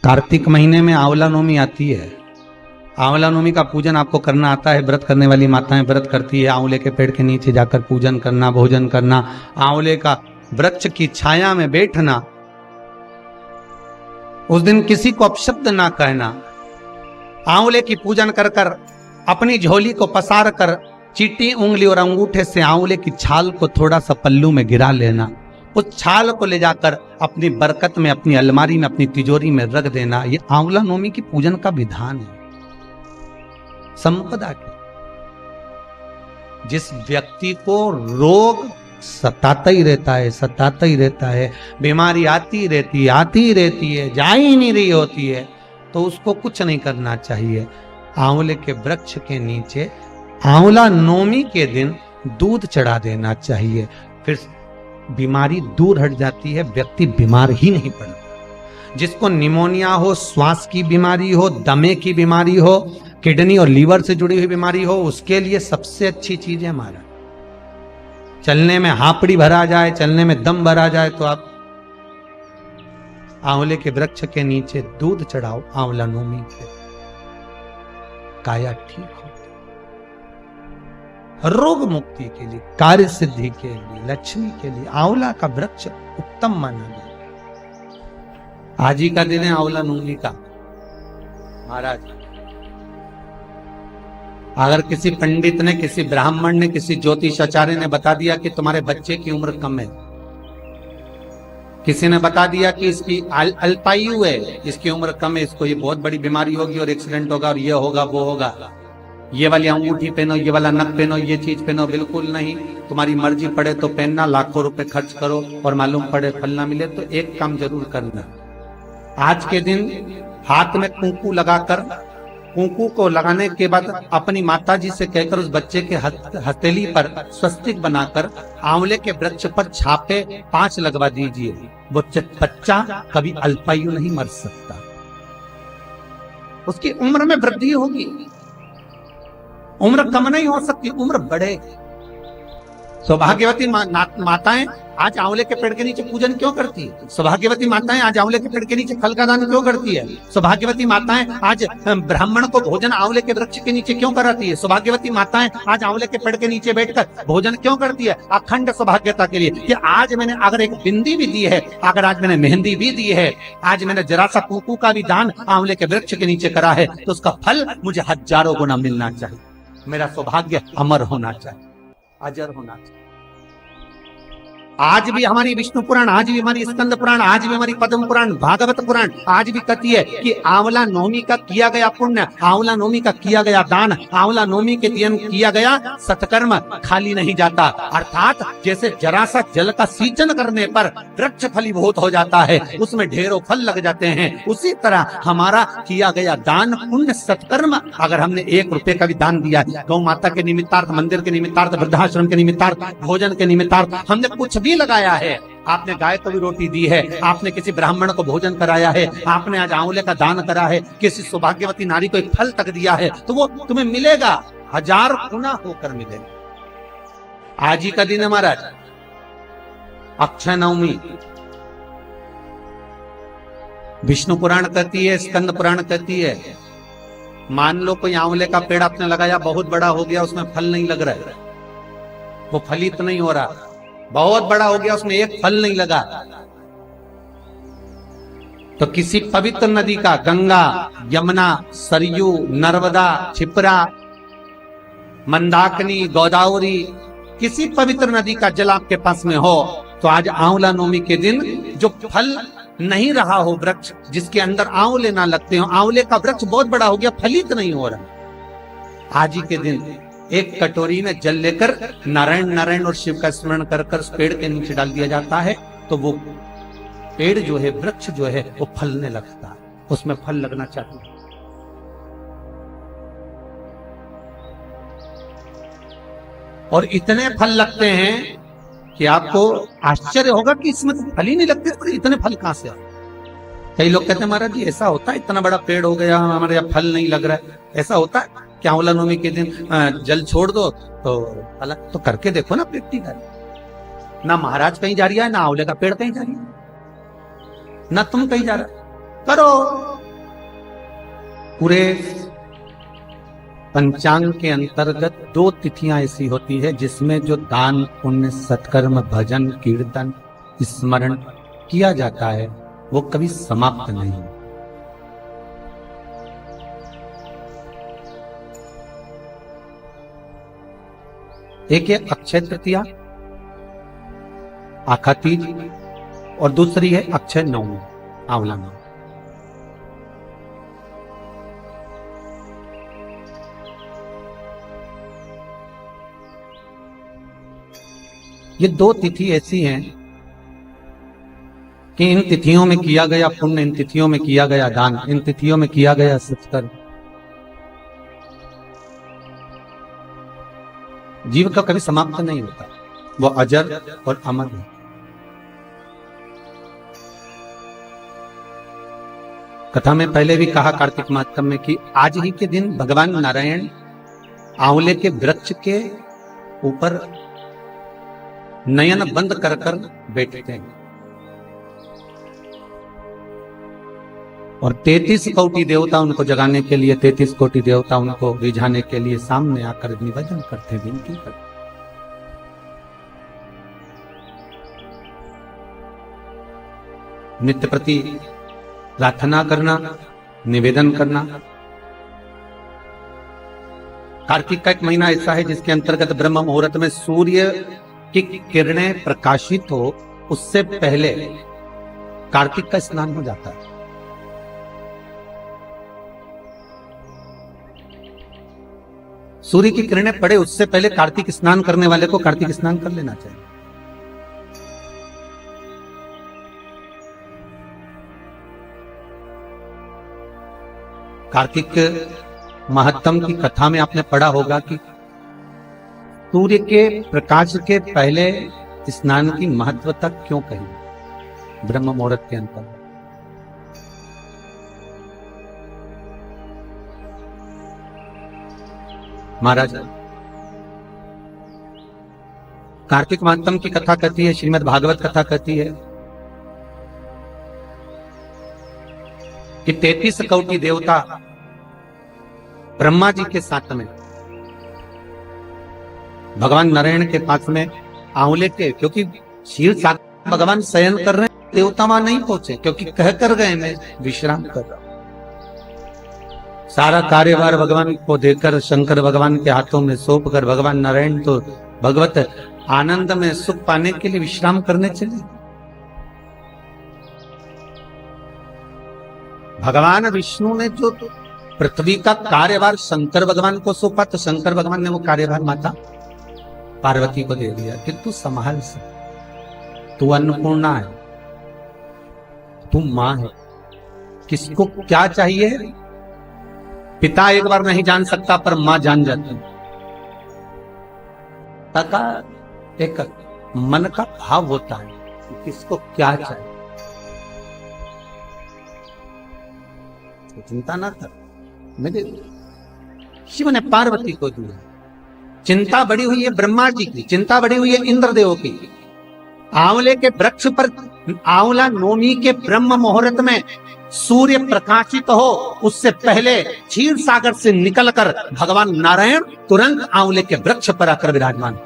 कार्तिक महीने में आंवला नवमी आती है। आंवला नवमी का पूजन आपको करना आता है। व्रत करने वाली माताएं व्रत करती है, आंवले के पेड़ के नीचे जाकर पूजन करना, भोजन करना, आंवले का वृक्ष की छाया में बैठना, उस दिन किसी को अपशब्द ना कहना, आंवले की पूजन कर कर अपनी झोली को पसार कर चीटी उंगली और अंगूठे से आंवले की छाल को थोड़ा सा पल्लू में गिरा लेना, उस छाल को ले जाकर अपनी बरकत में, अपनी अलमारी में, अपनी तिजोरी में रख देना। ये आंवला नवमी की पूजन का विधान है। संपदा की जिस व्यक्ति को रोग सताता ही रहता है, सताता ही रहता है, बीमारी आती रहती है, जा ही नहीं रही होती है, तो उसको कुछ नहीं करना चाहिए। आंवले के वृक्ष के नीचे आंवला नवमी के दिन दूध चढ़ा देना चाहिए, फिर बीमारी दूर हट जाती है, व्यक्ति बीमार ही नहीं पड़ता। जिसको निमोनिया हो, श्वास की बीमारी हो, दमे की बीमारी हो, किडनी और लीवर से जुड़ी हुई बीमारी हो, उसके लिए सबसे अच्छी चीज है हमारा चलने में हापड़ी भरा जाए, चलने में दम भरा जाए, तो आप आंवले के वृक्ष के नीचे दूध चढ़ाओ। आंवला नवमी के काया ठीक हो, रोग मुक्ति के लिए, कार्य सिद्धि के लिए, लक्ष्मी के लिए आंवला का वृक्ष उत्तम माना गया। आज ही का दिन है आंवला नवमी का। महाराज, अगर किसी पंडित ने, किसी ब्राह्मण ने, किसी ज्योतिषाचार्य ने बता दिया कि तुम्हारे बच्चे की उम्र कम है, किसी ने बता दिया कि इसकी अल्पायु है, इसकी उम्र कम है, इसको ये बहुत बड़ी बीमारी होगी और एक्सीडेंट होगा और ये होगा वो होगा, ये वाली अंगूठी पहनो, ये वाला नक पहनो, ये चीज पहनो, बिल्कुल नहीं। तुम्हारी मर्जी पड़े तो पहनना, लाखों रुपए खर्च करो और मालूम पड़े फल ना मिले, तो एक काम जरूर करना। आज के दिन हाथ में कुंकू लगाकर, कुंकू को लगाने के बाद अपनी माताजी से कहकर उस बच्चे के हथेली पर स्वस्तिक बनाकर आंवले के वृक्ष पर छापे 5 लगवा दीजिए। वो बच्चा कभी अल्पायु नहीं मर सकता, उसकी उम्र में वृद्धि होगी। उम्र कम नहीं हो सकती, उम्र बढ़े। सौभाग्यवती माताएं आज आंवले के पेड़ के नीचे पूजन क्यों करती है? सौभाग्यवती माताएं आज आंवले के पेड़ के नीचे फल का दान क्यों करती है? सौभाग्यवती माताएं आज ब्राह्मण को भोजन आंवले के वृक्ष के नीचे क्यों कराती है? सौभाग्यवती माताएं आज आंवले के पेड़ के नीचे बैठकर भोजन क्यों करती है? अखंड सौभाग्यता के लिए कि आज मैंने अगर एक बिंदी भी दी है, अगर आज मैंने मेहंदी भी दी है, आज मैंने जरा सा कुंकू का भी दान आंवले के वृक्ष के नीचे करा है, तो उसका फल मुझे हजारों गुना मिलना चाहिए। मेरा सौभाग्य अमर होना चाहिए, अजर होना चाहिए। आज भी हमारी विष्णु पुराण, आज भी हमारी स्कंद पुराण, आज भी हमारी पद्म पुराण, भागवत पुराण आज भी कहती है कि आंवला नवमी का किया गया पुण्य, आंवला नवमी का किया गया दान, आंवला नवमी के दिन किया गया सत्कर्म खाली नहीं जाता। अर्थात जैसे जरा सा जल का सींचन करने पर वृक्ष फलीभूत हो जाता है, उसमें ढेरों फल लग जाते हैं, उसी तरह हमारा किया गया दान, पुण्य, सत्कर्म, अगर हमने 1 रुपए का भी दान दिया, गौ माता के निमित्तार्थ, मंदिर के निमित्तार्थ, वृद्धाश्रम के निमित्तार्थ, भोजन के निमित्तार्थ, हमने कुछ भी लगाया है, आपने गाय को भी रोटी दी है, आपने किसी ब्राह्मण को भोजन कराया है, आपने आज आंवले का दान करा है, किसी सौभाग्यवती नारी को एक फल तक दिया है, तो वो तुम्हें मिलेगा, 1000 गुना होकर मिलेगा। आज ही का दिन है महाराज, अक्षय नवमी। विष्णु पुराण कहती है, स्कंद पुराण कहती है, मान लो कोई आंवले का पेड़ आपने लगाया, बहुत बड़ा हो गया, उसमें फल नहीं लग रहा है, वो फलित नहीं हो रहा, बहुत बड़ा हो गया, उसमें एक फल नहीं लगा, तो किसी पवित्र नदी का, गंगा, यमुना, सरयू, नर्मदा, क्षिप्रा, मंदाकिनी, गोदावरी, किसी पवित्र नदी का जल आपके पास में हो, तो आज आंवला नवमी के दिन जो फल नहीं रहा हो, वृक्ष जिसके अंदर आंवले ना लगते हो, आंवले का वृक्ष बहुत बड़ा हो गया, फलित नहीं हो रहा, आज ही के दिन एक कटोरी में जल लेकर नारायण नारायण और शिव का स्मरण कर कर उस पेड़ के नीचे डाल दिया जाता है, तो वो पेड़ जो है, वृक्ष जो है, वो फलने लगता है, उसमें फल लगना चाहिए। और इतने फल लगते हैं कि आपको आश्चर्य होगा कि इसमें तो फल ही नहीं लगते, तो इतने फल कहां से आए? कई लोग कहते हैं महाराज जी ऐसा होता है, इतना बड़ा पेड़ हो गया, हमारे यहाँ फल नहीं लग रहा है, ऐसा होता है क्या? आंवला नवमी के दिन जल छोड़ दो तो फल, तो करके देखो ना प्रैक्टिकल। ना महाराज कहीं जा रही है, ना आंवले का पेड़ कहीं जा रही है, ना तुम कहीं जा रहा, करो। पूरे पंचांग के अंतर्गत 2 तिथियां ऐसी होती है जिसमें जो दान पुण्य सत्कर्म भजन कीर्तन स्मरण किया जाता है वो कभी समाप्त नहीं। एक है अक्षय तृतीया आखा तीज और दूसरी है अक्षय नवमी आंवला नवमी। ये 2 तिथि ऐसी हैं कि इन तिथियों में किया गया पुण्य, इन तिथियों में किया गया दान, इन तिथियों में किया गया सत्कर्म जीव का कभी समाप्त नहीं होता, वो अजर और अमर है। कथा में पहले भी कहा कार्तिक मातम में कि आज ही के दिन भगवान नारायण आंवले के वृक्ष के ऊपर नयन बंद कर कर बैठते हैं और 33 कोटि देवता उनको जगाने के लिए, 33 कोटि देवता उनको रिझाने के लिए सामने आकर निवेदन करते, विनती करते। नित्य प्रति प्रार्थना करना, निवेदन करना। कार्तिक का एक महीना ऐसा है जिसके अंतर्गत ब्रह्म मुहूर्त में सूर्य की किरणें प्रकाशित हो उससे पहले कार्तिक का स्नान हो जाता है। सूर्य की किरणें पड़े उससे पहले कार्तिक स्नान करने वाले को कार्तिक स्नान कर लेना चाहिए। कार्तिक महत्तम की कथा में आपने पढ़ा होगा कि सूर्य के प्रकाश के पहले स्नान की महत्वता क्यों कही ब्रह्म मुहूर्त के अंतर। महाराज कार्तिक महत्तम की कथा कहती है, श्रीमद् भागवत कथा कहती है कि 33 कोटि देवता ब्रह्मा जी के साथ में भगवान नारायण के पास में आंवले के, क्योंकि क्षीर सागर भगवान शयन कर रहे हैं, देवता वहां नहीं पहुंचे क्योंकि कह कर गए मैं विश्राम कर रहा हूं। सारा कार्यभार भगवान को देकर शंकर भगवान के हाथों में सौंप कर भगवान नारायण तो भगवत आनंद में सुख पाने के लिए विश्राम करने चले। भगवान विष्णु ने जो पृथ्वी का कार्यभार शंकर भगवान को सौंपा तो शंकर भगवान ने वो कार्यभार माता पार्वती को दे दिया कि तू संभाल सक, तू अन्नपूर्णा है, तू मां है, किसको क्या चाहिए पिता एक बार नहीं जान सकता पर मां जान जाती है। तथा एक मन का भाव होता है कि किसको क्या चाहिए, तो चिंता ना कर, मेरे शिव ने पार्वती को दिया। चिंता बढ़ी हुई है ब्रह्मा जी की, चिंता बढ़ी हुई है इंद्रदेव की। आंवले के वृक्ष पर आंवला नवमी के ब्रह्म मुहूर्त में सूर्य प्रकाशित हो उससे पहले क्षीर सागर से निकलकर भगवान नारायण तुरंत आंवले के वृक्ष पर आकर विराजमान।